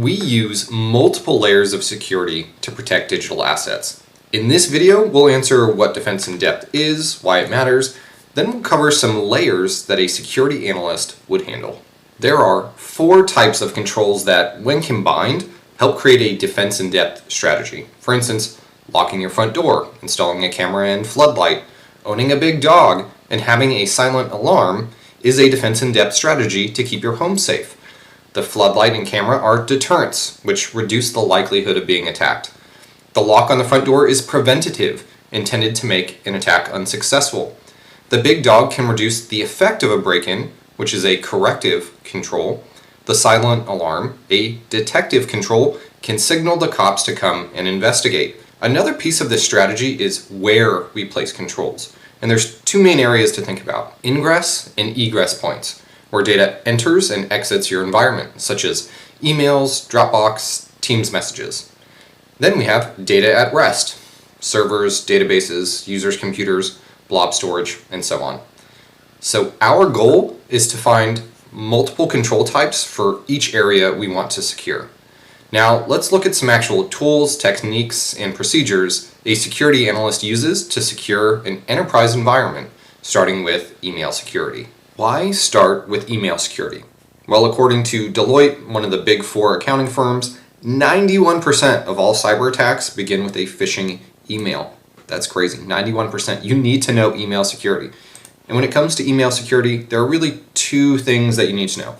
We use multiple layers of security to protect digital assets. In this video, we'll answer what defense in depth is, why it matters, then we'll cover some layers that a security analyst would handle. There are 4 types of controls that, when combined, help create a defense in depth strategy. For instance, locking your front door, installing a camera and floodlight, owning a big dog, and having a silent alarm is a defense in depth strategy to keep your home safe. The floodlight and camera are deterrents, which reduce the likelihood of being attacked. The lock on the front door is preventative, intended to make an attack unsuccessful. The big dog can reduce the effect of a break-in, which is a corrective control. The silent alarm, a detective control, can signal the cops to come and investigate. Another piece of this strategy is where we place controls. And there's 2 main areas to think about: ingress and egress points, where data enters and exits your environment, such as emails, Dropbox, Teams messages. Then we have data at rest: servers, databases, users' computers, blob storage, and so on. So our goal is to find multiple control types for each area we want to secure. Now let's look at some actual tools, techniques, and procedures a security analyst uses to secure an enterprise environment, starting with email security. Why start with email security? Well, according to Deloitte, one of the big 4 accounting firms, 91% of all cyber attacks begin with a phishing email. That's crazy, 91%. You need to know email security. And when it comes to email security, there are really 2 things that you need to know.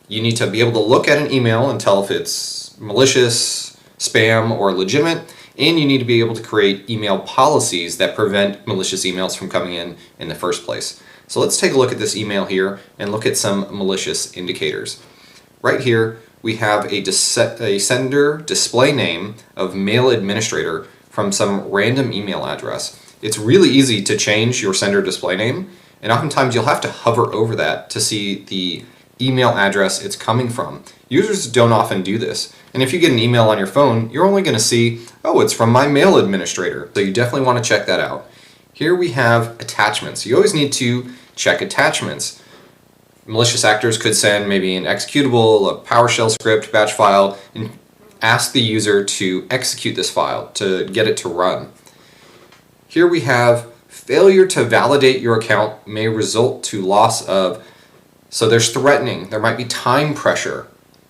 You need to be able to look at an email and tell if it's malicious, spam, or legitimate, and you need to be able to create email policies that prevent malicious emails from coming in the first place. So let's take a look at this email here and look at some malicious indicators. Right here, we have a sender display name of mail administrator from some random email address. It's really easy to change your sender display name, and oftentimes you'll have to hover over that to see the email address it's coming from. Users don't often do this, and if you get an email on your phone, you're only going to see, oh, it's from my mail administrator. So you definitely want to check that out. Here we have attachments. You always need to check attachments. Malicious actors could send maybe an executable, a PowerShell script, batch file, and ask the user to execute this file to get it to run. Here we have failure to validate your account may result to loss of. So there's threatening, there might be time pressure,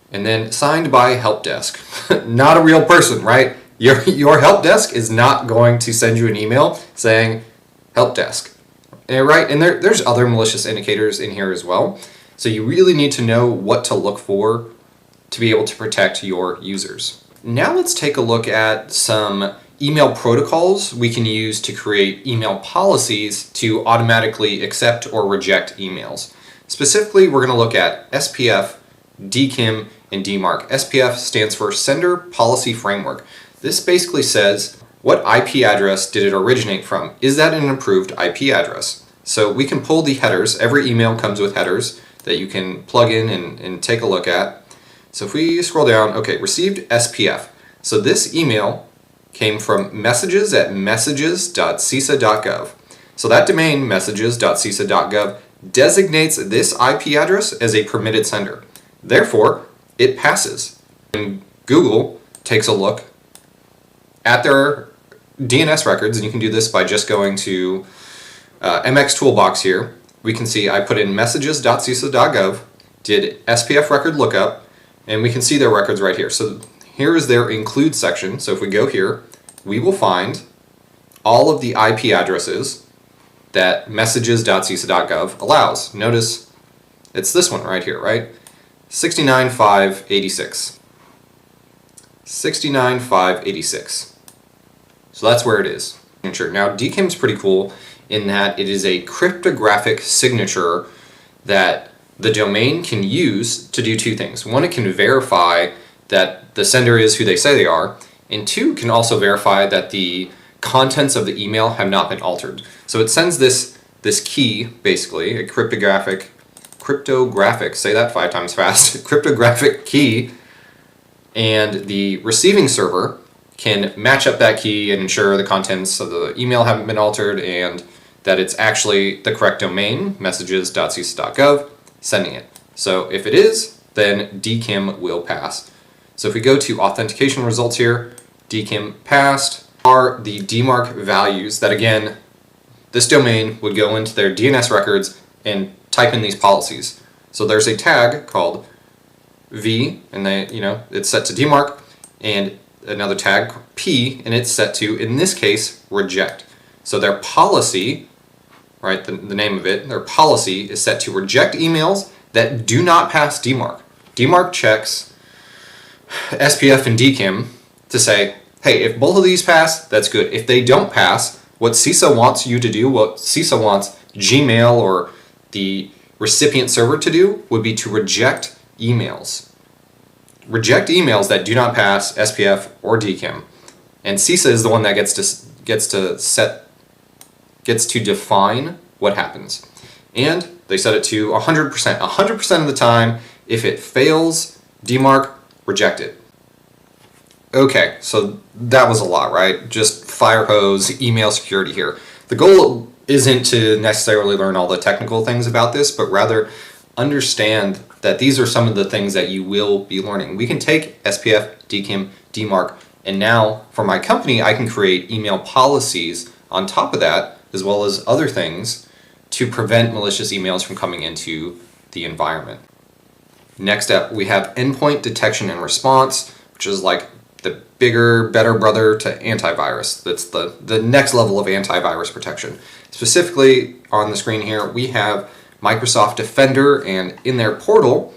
and then signed by help desk. Not a real person, right? Your help desk is not going to send you an email saying help desk, right? And there's other malicious indicators in here as well. So you really need to know what to look for to be able to protect your users. Now let's take a look at some email protocols we can use to create email policies to automatically accept or reject emails. Specifically, we're going to look at SPF, DKIM, and DMARC. SPF stands for Sender Policy Framework. This basically says, what IP address did it originate from? Is that an approved IP address? So we can pull the headers. Every email comes with headers that you can plug in and take a look at. So if we scroll down, okay, received SPF. So this email came from messages@messages.cisa.gov. So that domain, messages.cisa.gov, designates this IP address as a permitted sender. Therefore, it passes. When Google takes a look at their DNS records, and you can do this by just going to MX Toolbox here, we can see I put in messages.cisa.gov, did SPF record lookup, and we can see their records right here. So here is their include section. So if we go here, we will find all of the IP addresses that messages.cisa.gov allows. Notice it's this one right here, right? 69.586. 69.586. So that's where it is. Now DKIM is pretty cool in that it is a cryptographic signature that the domain can use to do 2 things. 1, it can verify that the sender is who they say they are, and 2, can also verify that the contents of the email have not been altered. So it sends this key, basically, a cryptographic, say that 5 times fast, cryptographic key, and the receiving server can match up that key and ensure the contents of the email haven't been altered and that it's actually the correct domain, messages.cisa.gov, sending it. So if it is, then DKIM will pass. So if we go to authentication results here, DKIM passed, are the DMARC values that, again, this domain would go into their DNS records and type in these policies. So there's a tag called V, and it's set to DMARC, and another tag P, and it's set to, in this case, reject. So their policy, right, the name of it, their policy is set to reject emails that do not pass DMARC. DMARC checks SPF and DKIM to say, hey, if both of these pass, that's good. If they don't pass, what CISA wants you to do, what CISA wants Gmail or the recipient server to do, would be to reject emails. Reject emails that do not pass SPF or DKIM. And CISA is the one that gets to define what happens. And they set it to 100%. 100% of the time, if it fails DMARC, reject it. Okay, so that was a lot, right? Just fire hose, email security here. The goal isn't to necessarily learn all the technical things about this, but rather understand that these are some of the things that you will be learning. We can take SPF, DKIM, DMARC, and now for my company, I can create email policies on top of that, as well as other things to prevent malicious emails from coming into the environment. Next up, we have endpoint detection and response, which is like the bigger, better brother to antivirus. That's the next level of antivirus protection. Specifically on the screen here, we have Microsoft Defender, and in their portal,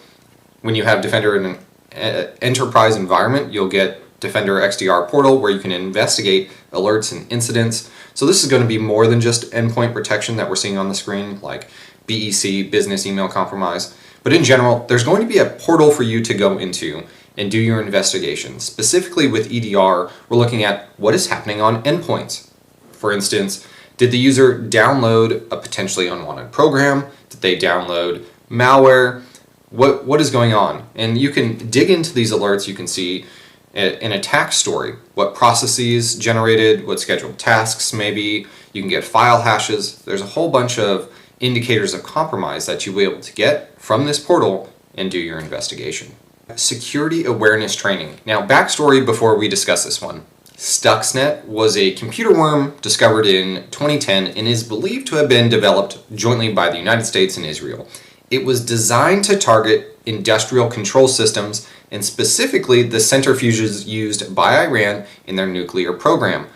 when you have Defender in an enterprise environment, you'll get Defender XDR portal where you can investigate alerts and incidents. So this is going to be more than just endpoint protection that we're seeing on the screen, like BEC, business email compromise. But in general, there's going to be a portal for you to go into and do your investigation. Specifically with EDR, we're looking at what is happening on endpoints. For instance, did the user download a potentially unwanted program? Did they download malware? What is going on? And you can dig into these alerts. You can see an attack story, what processes generated, what scheduled tasks maybe. You can get file hashes. There's a whole bunch of indicators of compromise that you'll be able to get from this portal and do your investigation. Security awareness training. Now, backstory before we discuss this one. Stuxnet was a computer worm discovered in 2010 and is believed to have been developed jointly by the United States and Israel. It was designed to target industrial control systems and specifically the centrifuges used by Iran in their nuclear program.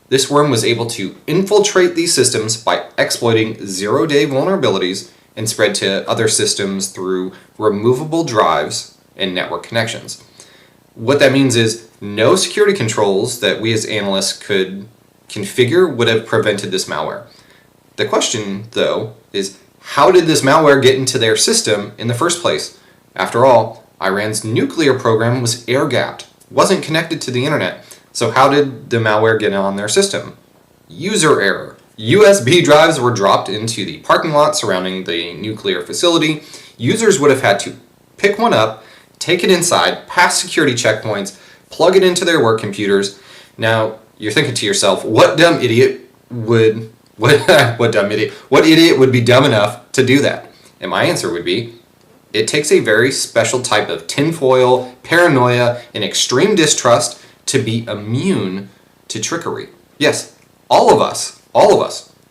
This worm was able to infiltrate these systems by exploiting zero-day vulnerabilities and spread to other systems through removable drives and network connections. What that means is no security controls that we as analysts could configure would have prevented this malware. The question, though, is how did this malware get into their system in the first place? After all, Iran's nuclear program was air-gapped, wasn't connected to the internet. So how did the malware get on their system? User error. USB drives were dropped into the parking lot surrounding the nuclear facility. Users would have had to pick one up, take it inside, pass security checkpoints, plug it into their work computers. Now, you're thinking to yourself, what idiot would be dumb enough to do that? And my answer would be, it takes a very special type of tinfoil, paranoia, and extreme distrust to be immune to trickery. Yes, all of us.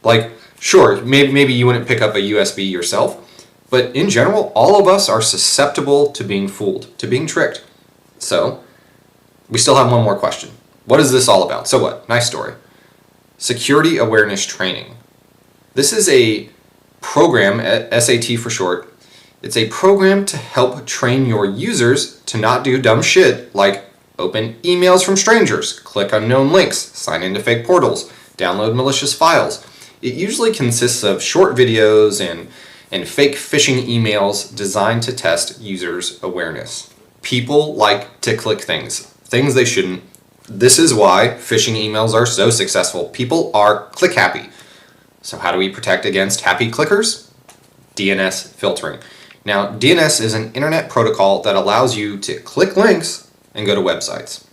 Like, sure, maybe you wouldn't pick up a USB yourself, but in general, all of us are susceptible to being fooled, to being tricked. So, we still have one more question. What is this all about? So what? Nice story. Security awareness training. This is a program, SAT for short. It's a program to help train your users to not do dumb shit like open emails from strangers, click unknown links, sign into fake portals, download malicious files. It usually consists of short videos and fake phishing emails designed to test users' awareness. People like to click things they shouldn't. This is why phishing emails are so successful. People are click happy. So how do we protect against happy clickers? DNS filtering. Now, DNS is an internet protocol that allows you to click links and go to websites.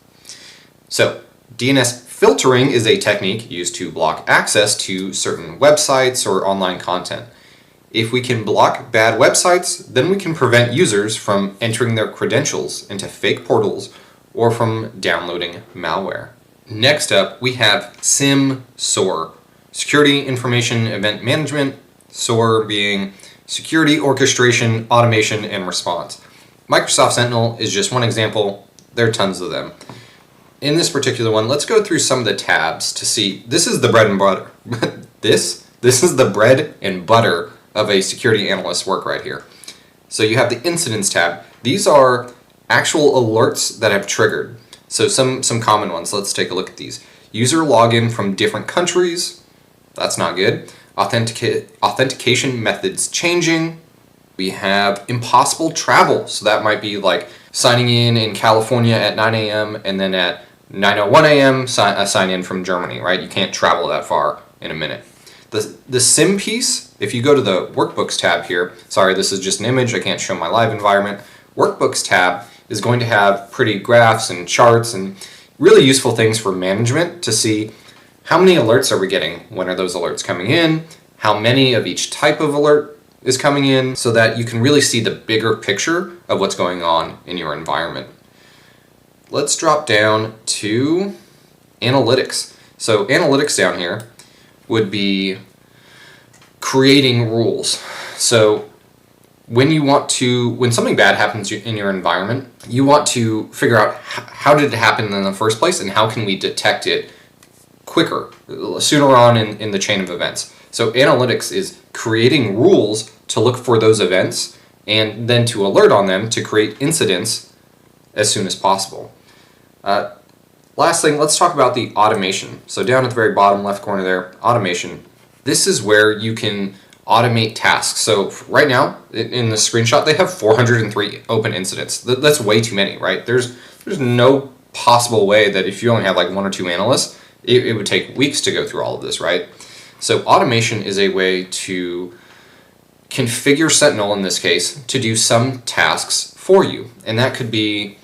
So, DNS filtering is a technique used to block access to certain websites or online content. If we can block bad websites, then we can prevent users from entering their credentials into fake portals or from downloading malware. Next up, we have SIEM SOAR, Security Information Event Management, SOAR being Security Orchestration, Automation, and Response. Microsoft Sentinel is just one example. There are tons of them. In this particular one, let's go through some of the tabs to see. This is the bread and butter. This is the bread and butter of a security analyst work right here. So you have the incidents tab. These are actual alerts that have triggered. So some common ones. Let's take a look at these. User login from different countries. That's not good. Authentication methods changing. We have impossible travel. So that might be like signing in California at 9 a.m. and then at 9:01 a.m. sign in from Germany, right? You can't travel that far in a minute. The SIEM piece, if you go to the Workbooks tab here, sorry, this is just an image, I can't show my live environment. Workbooks tab is going to have pretty graphs and charts and really useful things for management to see how many alerts are we getting, when are those alerts coming in, how many of each type of alert is coming in, so that you can really see the bigger picture of what's going on in your environment. Let's drop down to analytics. So analytics down here would be creating rules. So when something bad happens in your environment, you want to figure out how did it happen in the first place and how can we detect it quicker, sooner on in the chain of events. So analytics is creating rules to look for those events and then to alert on them to create incidents as soon as possible. Last thing, let's talk about the automation. So down at the very bottom left corner there, automation. This is where you can automate tasks. So right now, in the screenshot, they have 403 open incidents. That's way too many, right? There's no possible way that if you only have like one or two analysts, it would take weeks to go through all of this, right? So automation is a way to configure Sentinel, in this case, to do some tasks for you. And that could be,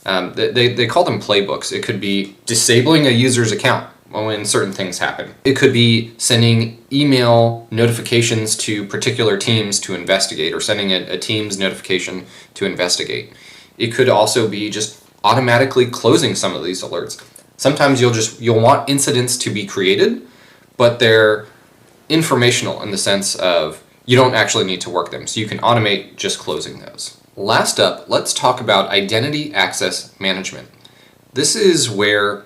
they call them playbooks. It could be disabling a user's account when certain things happen. It could be sending email notifications to particular teams to investigate, or sending a team's notification to investigate. It could also be just automatically closing some of these alerts. Sometimes you'll want incidents to be created, but they're informational in the sense of you don't actually need to work them, so you can automate just closing those. Last up, let's talk about identity access management. This is where,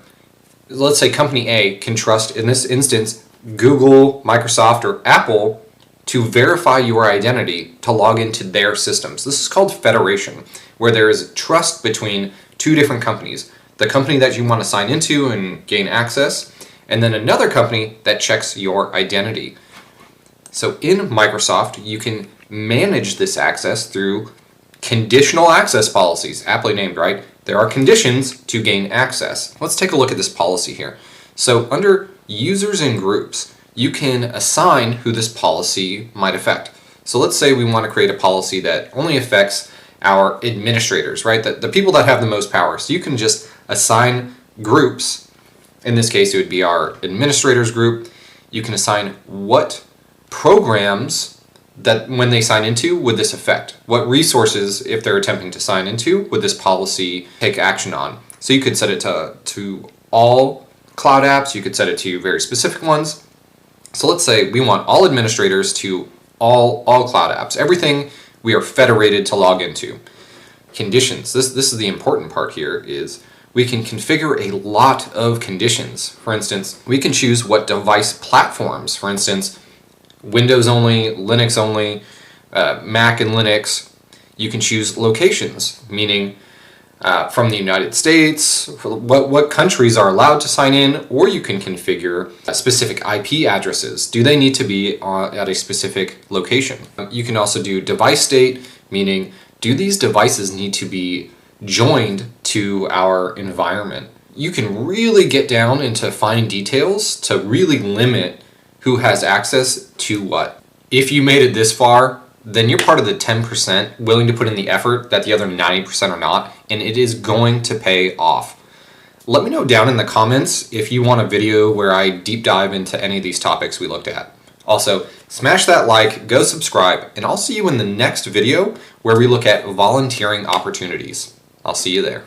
let's say company A can trust, in this instance, Google, Microsoft, or Apple to verify your identity to log into their systems. This is called federation, where there is trust between two different companies. The company that you want to sign into and gain access, and then another company that checks your identity. So in Microsoft, you can manage this access through conditional access policies, aptly named, right? There are conditions to gain access. Let's take a look at this policy here. So under users and groups, you can assign who this policy might affect. So let's say we want to create a policy that only affects our administrators, right? The people that have the most power. So you can just assign groups. In this case, it would be our administrators group. You can assign what programs that when they sign into would this affect? What resources, if they're attempting to sign into, would this policy take action on? So you could set it to all cloud apps. You could set it to very specific ones. So let's say we want all administrators to all cloud apps. Everything we are federated to log into. Conditions. This is the important part here, is we can configure a lot of conditions. For instance, we can choose what device platforms, for instance, Windows only, Linux only, Mac and Linux. You can choose locations, meaning from the United States, what countries are allowed to sign in, or you can configure specific IP addresses. Do they need to be at a specific location? You can also do device state, meaning do these devices need to be joined to our environment? You can really get down into fine details to really limit who has access to what. If you made it this far, then you're part of the 10% willing to put in the effort that the other 90% are not, and it is going to pay off. Let me know down in the comments if you want a video where I deep dive into any of these topics we looked at. Also, smash that like, go subscribe, and I'll see you in the next video where we look at volunteering opportunities. I'll see you there.